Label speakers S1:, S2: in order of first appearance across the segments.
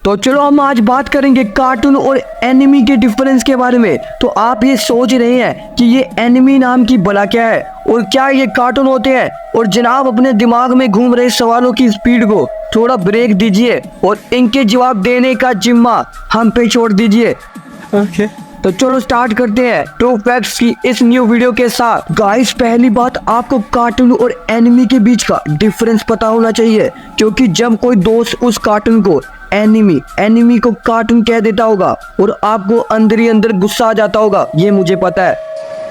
S1: तो चलो हम आज बात करेंगे कार्टून और एनिमी के डिफरेंस के बारे में। तो आप ये सोच रहे हैं कि ये एनिमी नाम की भला क्या है और क्या ये कार्टून होते हैं, और जनाब अपने दिमाग में घूम रहे सवालों की स्पीड को थोड़ा ब्रेक दीजिए और इनके जवाब देने का जिम्मा हम पे छोड़ दीजिए। तो चलो स्टार्ट करते हैं ट्रू फैक्ट्स की इस न्यू वीडियो के साथ। गाइस, पहली बात, आपको कार्टून और एनिमी के बीच का डिफरेंस पता होना चाहिए, क्योंकि जब कोई दोस्त उस कार्टून को एनिमी को कार्टून कह देता होगा और आपको अंदर ही अंदर गुस्सा आ जाता होगा, ये मुझे पता है।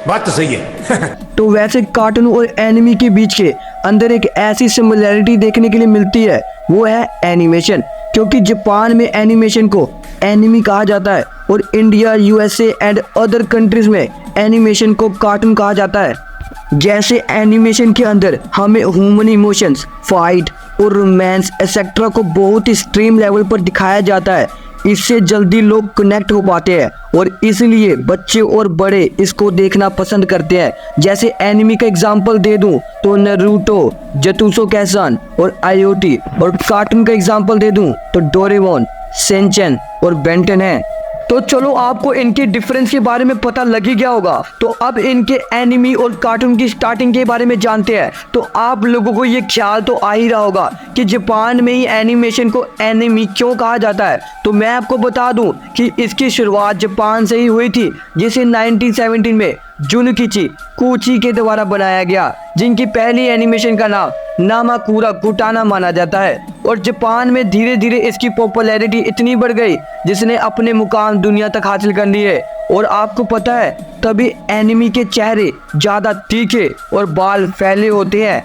S2: बात तो सही है।
S1: तो वैसे कार्टून और एनिमी के बीच के अंदर एक ऐसी सिमिलैरिटी देखने के लिए मिलती है, वो है एनिमेशन। क्योंकि जापान में एनिमेशन को एनिमी कहा जाता है और India, USA and other countries में एनिमेशन को कार्टून कहा जाता है। जैसे एनिमेशन के अंदर हमें ह्यूमन इमोशंस, फाइट और रोमांस एक्सेट्रा को बहुत ही एक्सट्रीम लेवल पर दिखाया जाता है। इससे जल्दी लोग कनेक्ट हो पाते हैं और इसलिए बच्चे और बड़े इसको देखना पसंद करते हैं। जैसे एनिमी का एग्जांपल दे दूं तो नारुतो, जत्सु काइसन और आईओटी, और कार्टून का एग्जांपल दे दूं तो डोरेमोन, शिनचैन और बेंटन है। तो चलो आपको इनके डिफरेंस के बारे में पता लग ही गया होगा। तो अब इनके एनिमी और कार्टून की स्टार्टिंग के बारे में जानते हैं। तो आप लोगों को ये ख्याल तो आ ही रहा होगा कि जापान में ही एनिमेशन को एनिमी क्यों कहा जाता है। तो मैं आपको बता दूं कि इसकी शुरुआत जापान से ही हुई थी, जिसे 1917 में जुनकिची कुची के द्वारा बनाया गया, जिनकी पहली एनिमेशन का नाम नामाकुरा कुटाना माना जाता है। और जापान में धीरे धीरे इसकी पॉपुलैरिटी इतनी बढ़ गई जिसने अपने मुकाम दुनिया तक हासिल कर लिए। और आपको पता है, तभी एनिमी के चेहरे ज्यादा तीखे और बाल फैले होते हैं।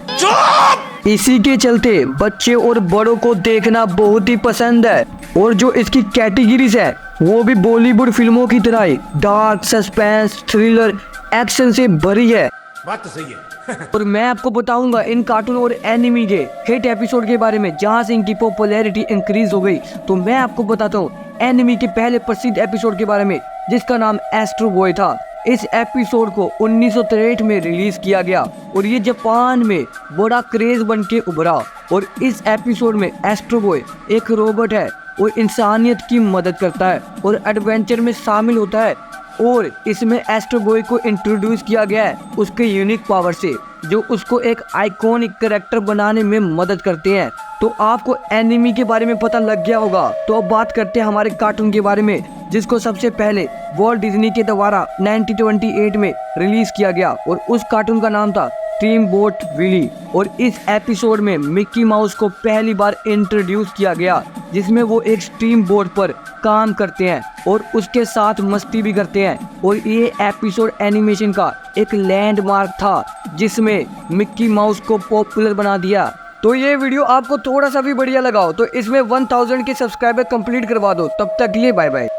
S1: इसी के चलते बच्चे और बड़ों को देखना बहुत ही पसंद है। और जो इसकी कैटेगरीज है वो भी बॉलीवुड फिल्मों की तरह ही डार्क, सस्पेंस, थ्रिलर, एक्शन से भरी है।
S2: बात तो सही है।
S1: और मैं आपको बताऊंगा इन कार्टून और एनिमी के हिट एपिसोड के बारे में, जहां से इनकी पॉपुलैरिटी इंक्रीज हो गई। तो मैं आपको बताता हूँ एनिमी के पहले प्रसिद्ध एपिसोड के बारे में, जिसका नाम एस्ट्रो बॉय था। इस एपिसोड को 1963 में रिलीज किया गया और ये जापान में बड़ा क्रेज बन के उभरा। और इस एपिसोड में एस्ट्रो बॉय एक रोबोट है और इंसानियत की मदद करता है और एडवेंचर में शामिल होता है। और इसमें एस्ट्रो बॉय को इंट्रोड्यूस किया गया है उसके यूनिक पावर से, जो उसको एक आइकॉनिक कैरेक्टर बनाने में मदद करते हैं। तो आपको एनिमी के बारे में पता लग गया होगा। तो अब बात करते हैं हमारे कार्टून के बारे में, जिसको सबसे पहले वॉल्ट डिज्नी के द्वारा 1928 में रिलीज किया गया और उस कार्टून का नाम था स्टीमबोट विली। और इस एपिसोड में मिक्की माउस को पहली बार इंट्रोड्यूस किया गया, जिसमें वो एक स्टीम बोट पर काम करते हैं और उसके साथ मस्ती भी करते हैं। और ये एपिसोड एनिमेशन का एक लैंडमार्क था, जिसमें मिक्की माउस को पॉपुलर बना दिया। तो ये वीडियो आपको थोड़ा सा भी बढ़िया लगा हो तो इसमें 1000 के सब्सक्राइबर कंप्लीट करवा दो। तब तक के लिए बाय बाय।